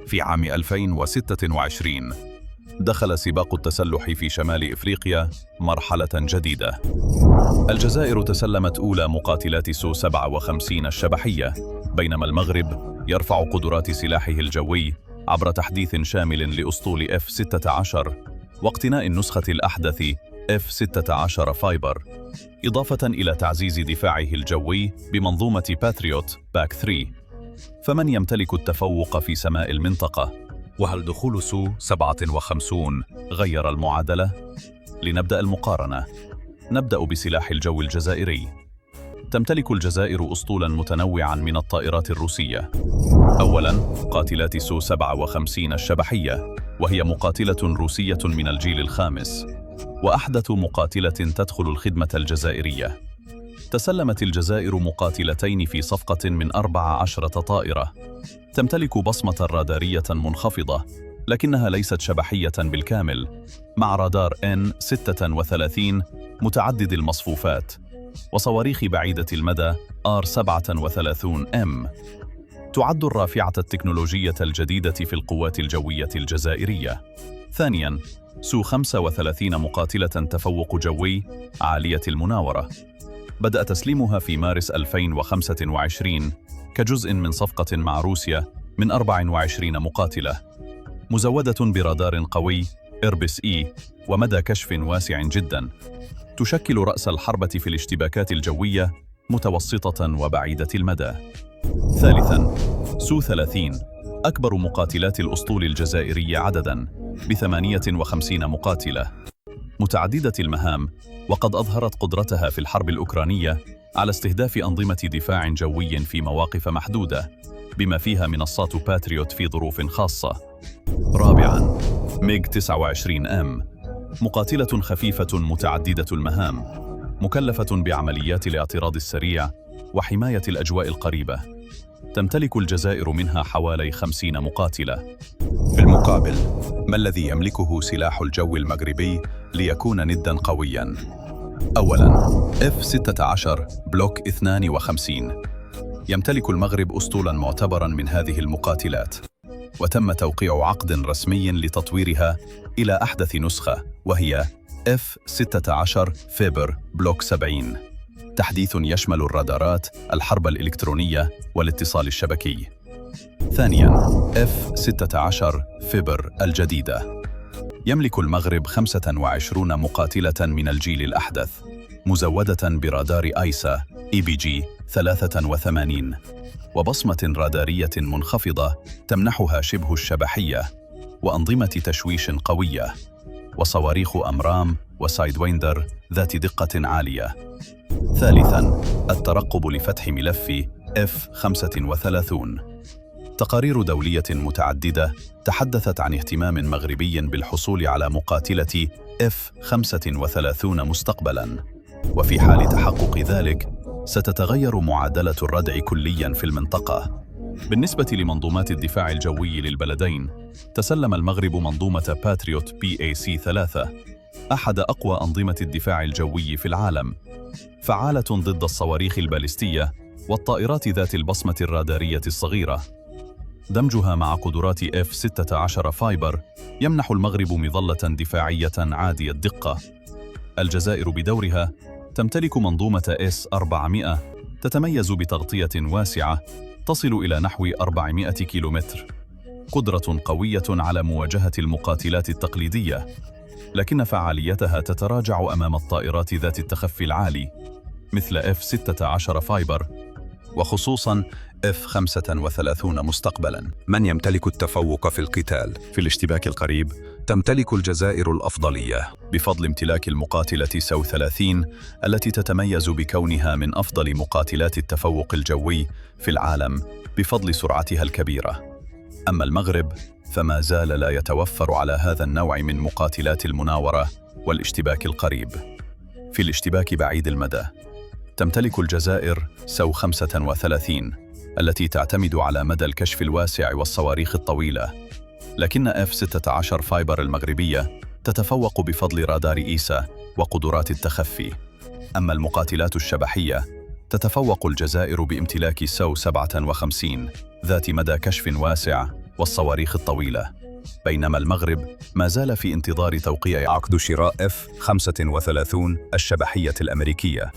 في عام 2026 دخل سباق التسلح في شمال إفريقيا مرحلة جديدة. الجزائر تسلمت أولى مقاتلات سو 57 الشبحية، بينما المغرب يرفع قدرات سلاحه الجوي عبر تحديث شامل لأسطول F-16 واقتناء النسخة الأحدث F-16 فايبر، إضافة إلى تعزيز دفاعه الجوي بمنظومة باتريوت باك 3. فمن يمتلك التفوق في سماء المنطقة؟ وهل دخول سو 57 غير المعادلة؟ لنبدأ المقارنة. نبدأ بسلاح الجو الجزائري. تمتلك الجزائر أسطولاً متنوعاً من الطائرات الروسية. أولاً، قاتلات سو 57 الشبحية، وهي مقاتلة روسية من الجيل الخامس وأحدث مقاتلة تدخل الخدمة الجزائرية. تسلمت الجزائر مقاتلتين في صفقة من 14 طائرة. تمتلك بصمة رادارية منخفضة، لكنها ليست شبحية بالكامل، مع رادار N36 متعدد المصفوفات وصواريخ بعيدة المدى R37M. تعد الرافعة التكنولوجية الجديدة في القوات الجوية الجزائرية. ثانياً، سو 35 مقاتلة تفوق جوي عالية المناورة. بدأ تسليمها في مارس 2025 كجزء من صفقة مع روسيا من 24 مقاتلة، مزودة برادار قوي إربس إي ومدى كشف واسع جداً. تشكل رأس الحربة في الاشتباكات الجوية، متوسطة وبعيدة المدى. ثالثاً، سو 30 أكبر مقاتلات الأسطول الجزائري عدداً ب58 مقاتلة، متعددة المهام، وقد أظهرت قدرتها في الحرب الأوكرانية على استهداف أنظمة دفاع جوي في مواقف محدودة، بما فيها منصات باتريوت في ظروف خاصة. رابعاً، ميغ 29M، مقاتلة خفيفة متعددة المهام، مكلفة بعمليات الاعتراض السريع وحماية الأجواء القريبة. تمتلك الجزائر منها حوالي 50 مقاتلة. في المقابل، ما الذي يملكه سلاح الجو المغربي ليكون نداً قوياً؟ أولاً، F-16 بلوك 52. يمتلك المغرب أسطولاً معتبراً من هذه المقاتلات، وتم توقيع عقد رسمي لتطويرها إلى أحدث نسخة، وهي F-16 فيبر بلوك 70. تحديث يشمل الرادارات، الحرب الإلكترونية والاتصال الشبكي. ثانياً، F-16 فيبر الجديدة. يملك المغرب 25 مقاتلة من الجيل الأحدث، مزودة برادار آيسا EBG 83 وبصمة رادارية منخفضة تمنحها شبه الشبحية، وأنظمة تشويش قوية، وصواريخ أمرام وسايد ويندر ذات دقة عالية. ثالثاً، الترقب لفتح ملف F-35. تقارير دولية متعددة تحدثت عن اهتمام مغربي بالحصول على مقاتلة F-35 مستقبلاً، وفي حال تحقق ذلك ستتغير معادلة الردع كلياً في المنطقة. بالنسبة لمنظومات الدفاع الجوي للبلدين، تسلم المغرب منظومة باتريوت PAC-3، أحد أقوى أنظمة الدفاع الجوي في العالم، فعالة ضد الصواريخ البالستية والطائرات ذات البصمة الرادارية الصغيرة. دمجها مع قدرات F-16 فايبر يمنح المغرب مظلة دفاعية عالية الدقة. الجزائر بدورها تمتلك منظومة S-400 تتميز بتغطية واسعة تصل إلى نحو 400 كيلومتر، قدرة قوية على مواجهة المقاتلات التقليدية، لكن فعاليتها تتراجع أمام الطائرات ذات التخفي العالي مثل F-16 فايبر، وخصوصاً F-35 مستقبلاً. من يمتلك التفوق في القتال؟ في الاشتباك القريب، تمتلك الجزائر الأفضلية بفضل امتلاك المقاتلة سو 30 التي تتميز بكونها من أفضل مقاتلات التفوق الجوي في العالم بفضل سرعتها الكبيرة. أما المغرب فما زال لا يتوفر على هذا النوع من مقاتلات المناورة والاشتباك القريب. في الاشتباك بعيد المدى، تمتلك الجزائر سو 35 التي تعتمد على مدى الكشف الواسع والصواريخ الطويلة، لكن F-16 فايبر المغربية تتفوق بفضل رادار إيسا وقدرات التخفي. أما المقاتلات الشبحية، تتفوق الجزائر بامتلاك سو 57 ذات مدى كشف واسع والصواريخ الطويلة، بينما المغرب ما زال في انتظار توقيع عقد شراء F-35 الشبحية الأمريكية.